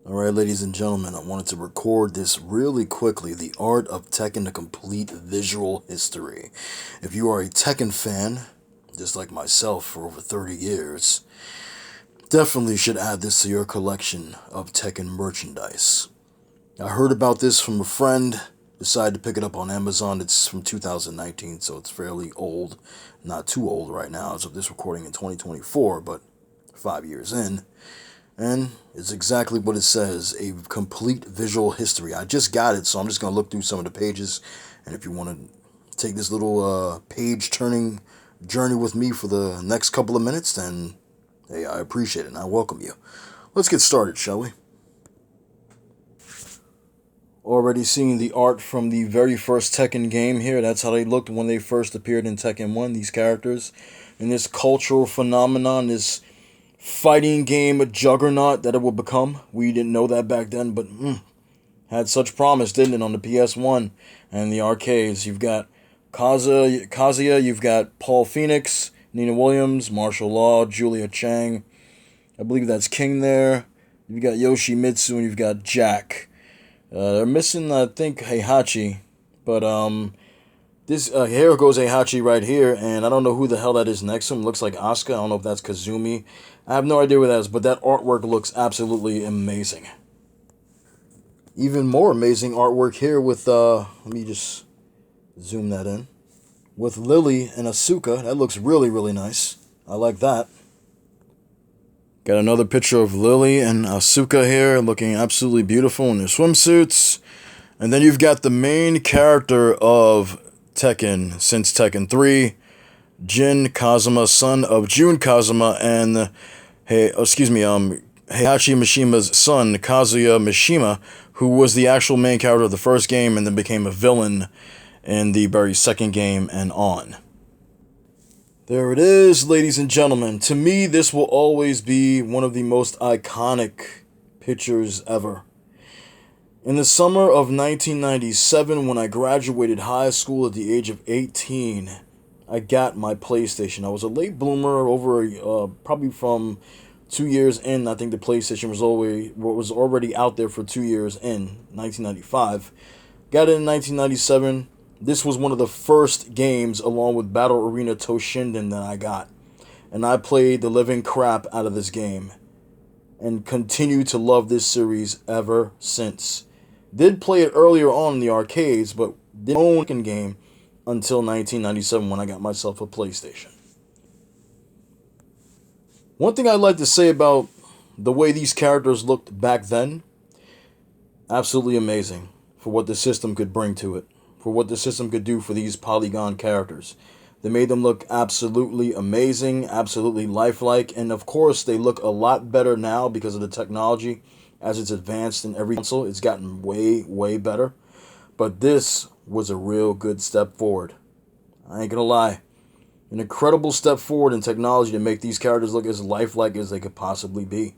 Alright, ladies and gentlemen, I wanted to record this really quickly. The Art of Tekken, a complete visual history. If you are a Tekken fan, just like myself for over 30 years, definitely should add this to your collection of Tekken merchandise. I heard about this from a friend, decided to pick it up on Amazon. It's from 2019, so it's fairly old. Not too old right now, as of this recording in 2024, but 5 years in. And it's exactly what it says, a complete visual history. I just got it, so I'm just going to look through some of the pages. And if you want to take this little page-turning journey with me for the next couple of minutes, then, hey, I appreciate it and I welcome you. Let's get started, shall we? Already seeing the art from the very first Tekken game here. That's how they looked when they first appeared in Tekken 1, these characters. And this cultural phenomenon, this fighting game juggernaut that it will become. We didn't know that back then, but had such promise, didn't it, on the PS1 and the arcades. You've got Kazuya, you've got Paul Phoenix, Nina Williams, Martial Law, Julia Chang. I believe that's King there. You've got Yoshimitsu and you've got Jack. They're missing, I think, Heihachi, but this here goes Heihachi right here, and I don't know who the hell that is next to him. Looks like Asuka. I don't know if that's Kazumi. I have no idea what that is, but that artwork looks absolutely amazing. Even more amazing artwork here with, let me just zoom that in. With Lily and Asuka. That looks really, really nice. I like that. Got another picture of Lily and Asuka here, looking absolutely beautiful in their swimsuits. And then you've got the main character of Tekken since Tekken 3, Jin Kazuma, son of Jun Kazuma, and Heihachi Mishima's son, Kazuya Mishima, who was the actual main character of the first game and then became a villain in the very second game and on. There it is, ladies and gentlemen. To me, this will always be one of the most iconic pictures ever. In the summer of 1997, when I graduated high school at the age of 18, I got my PlayStation. I was a late bloomer over probably from 2 years in. I think the PlayStation was already out there for 2 years in 1995. Got it in 1997. This was one of the first games, along with Battle Arena Toshinden, that I got. And I played the living crap out of this game. And continue to love this series ever since. Did play it earlier on in the arcades, but didn't own the game until 1997 when I got myself a PlayStation. One thing I'd like to say about the way these characters looked back then, absolutely amazing for what the system could bring to it, for what the system could do for these polygon characters. They made them look absolutely amazing, absolutely lifelike, and of course they look a lot better now because of the technology. As it's advanced in every console, it's gotten way, way better. But this was a real good step forward. I ain't gonna lie. An incredible step forward in technology to make these characters look as lifelike as they could possibly be.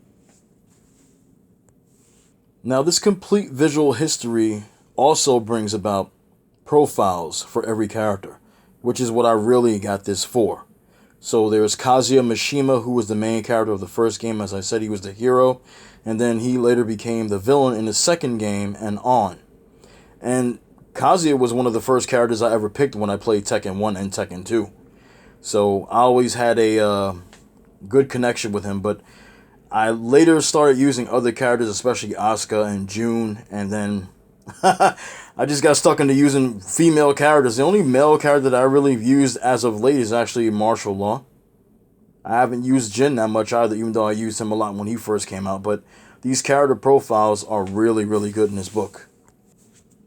Now, this complete visual history also brings about profiles for every character, which is what I really got this for. So there's Kazuya Mishima, who was the main character of the first game. As I said, he was the hero. And then he later became the villain in the second game and on. And Kazuya was one of the first characters I ever picked when I played Tekken 1 and Tekken 2. So I always had a good connection with him. But I later started using other characters, especially Asuka and June. And then I just got stuck into using female characters. The only male character that I really used as of late is actually Martial Law. I haven't used Jin that much either, even though I used him a lot when he first came out. But these character profiles are really, really good in this book.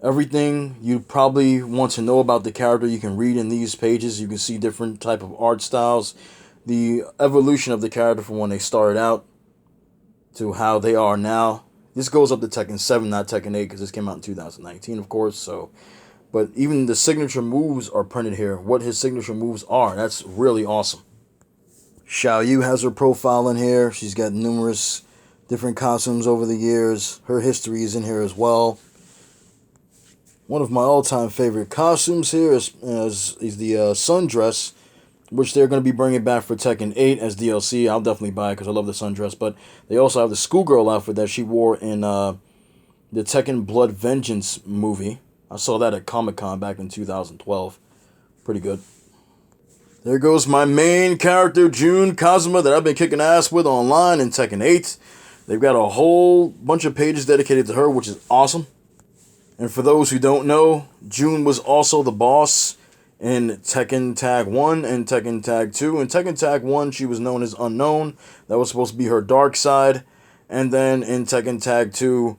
Everything you probably want to know about the character you can read in these pages. You can see different type of art styles. The evolution of the character from when they started out to how they are now. This goes up to Tekken 7, not Tekken 8, because this came out in 2019, of course. But even the signature moves are printed here. What his signature moves are. That's really awesome. Xiao Yu has her profile in here. She's got numerous different costumes over the years. Her history is in here as well. One of my all-time favorite costumes here is the sundress which they're going to be bringing back for Tekken 8 as DLC. I'll definitely buy it because I love the sundress. But they also have the schoolgirl outfit that she wore in the Tekken Blood Vengeance movie. I saw that at Comic-Con back in 2012. Pretty good. There goes my main character, Jun Kazuma, that I've been kicking ass with online in Tekken 8. They've got a whole bunch of pages dedicated to her, which is awesome. And for those who don't know, Jun was also the boss in Tekken Tag 1 and Tekken Tag 2. In Tekken Tag 1, she was known as Unknown. That was supposed to be her dark side. And then in Tekken Tag 2,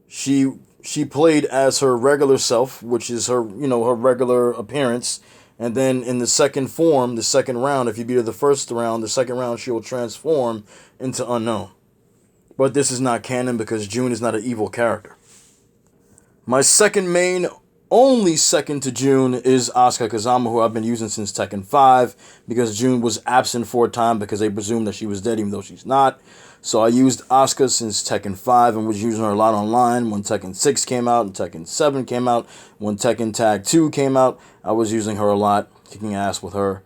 she played as her regular self, which is her, her regular appearance. And then in the second form, the second round, if you beat her the first round, the second round she will transform into Unknown. But this is not canon because Jun is not an evil character. My second main, only second to Jun, is Asuka Kazama, who I've been using since Tekken 5, because Jun was absent for a time because they presumed that she was dead, even though she's not. So I used Asuka since Tekken 5 and was using her a lot online. When Tekken 6 came out and Tekken 7 came out, when Tekken Tag 2 came out, I was using her a lot, kicking ass with her.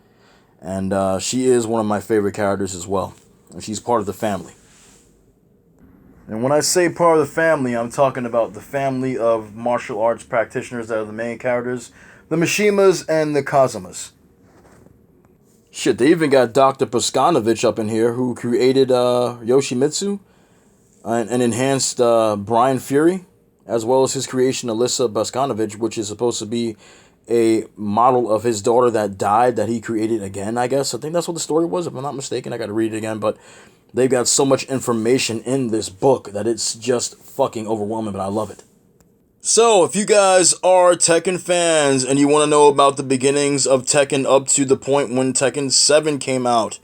And she is one of my favorite characters as well. And she's part of the family. And when I say part of the family, I'm talking about the family of martial arts practitioners that are the main characters. The Mishimas and the Kazumas. Shit, they even got Dr. Paskanovich up in here, who created Yoshimitsu and enhanced Brian Fury, as well as his creation, Alyssa Paskanovich, which is supposed to be a model of his daughter that died that he created again, I guess. I think that's what the story was, if I'm not mistaken. I got to read it again, but they've got so much information in this book that it's just fucking overwhelming, but I love it. So, if you guys are Tekken fans and you want to know about the beginnings of Tekken up to the point when Tekken 7 came out,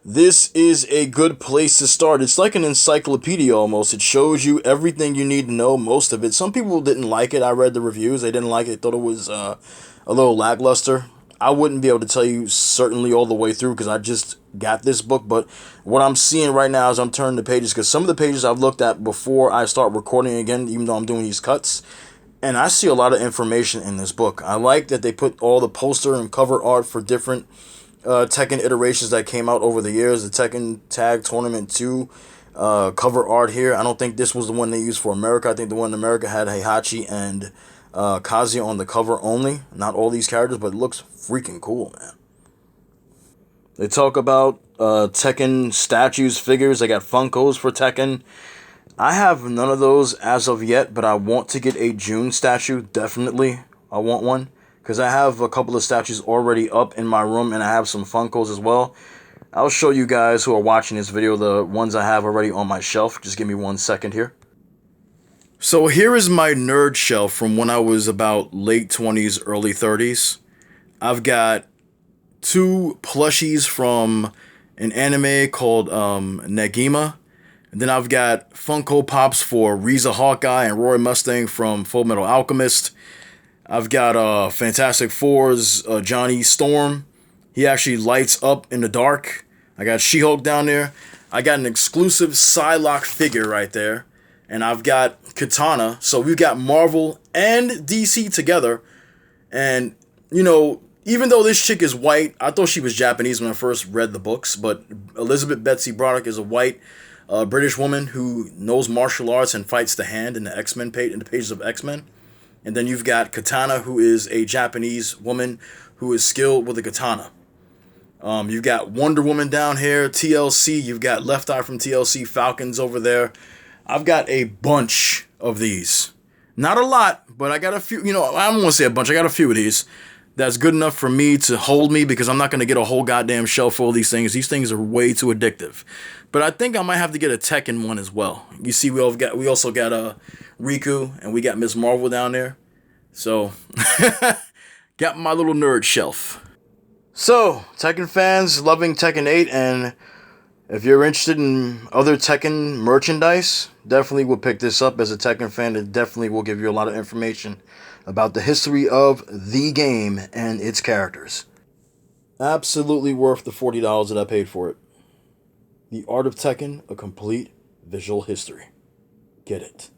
this is a good place to start. It's like an encyclopedia almost. It shows you everything you need to know, most of it. Some people didn't like it. I read the reviews. They didn't like it. They thought it was a little lackluster. I wouldn't be able to tell you certainly all the way through because I just got this book. But what I'm seeing right now as I'm turning the pages, because some of the pages I've looked at before I start recording again, even though I'm doing these cuts, and I see a lot of information in this book. I like that they put all the poster and cover art for different Tekken iterations that came out over the years. The Tekken Tag Tournament 2 cover art here. I don't think this was the one they used for America. I think the one in America had Heihachi and Kazuya on the cover only. Not all these characters, but it looks freaking cool, man. They talk about Tekken statues, figures. They got Funkos for Tekken. I have none of those as of yet, but I want to get a Jun statue. Definitely, I want one. Because I have a couple of statues already up in my room, and I have some Funkos as well. I'll show you guys who are watching this video the ones I have already on my shelf. Just give me 1 second here. So here is my nerd shelf from when I was about late 20s, early 30s. I've got 2 plushies from an anime called Negima. And then I've got Funko Pops for Riza Hawkeye and Roy Mustang from Full Metal Alchemist. I've got Fantastic Four's Johnny Storm. He actually lights up in the dark. I got She-Hulk down there. I got an exclusive Psylocke figure right there. And I've got Katana. So we've got Marvel and DC together. And, even though this chick is white, I thought she was Japanese when I first read the books. But Elizabeth Betsy Braddock is a white British woman who knows martial arts and fights the Hand in the X-Men page, in the pages of X-Men. And then you've got Katana, who is a Japanese woman who is skilled with a katana. You've got Wonder Woman down here, TLC. You've got Left Eye from TLC, Falcons over there. I've got a bunch of these. Not a lot, but I got a few. I don't want to say a bunch. I got a few of these. That's good enough for me to hold me because I'm not going to get a whole goddamn shelf full of these things. These things are way too addictive. But I think I might have to get a Tekken one as well. You see, we also got Riku, and we got Miss Marvel down there. So, got my little nerd shelf. So, Tekken fans loving Tekken 8, and if you're interested in other Tekken merchandise, definitely will pick this up as a Tekken fan. It definitely will give you a lot of information about the history of the game and its characters. Absolutely worth the $40 that I paid for it. The Art of Tekken, a complete visual history. Get it.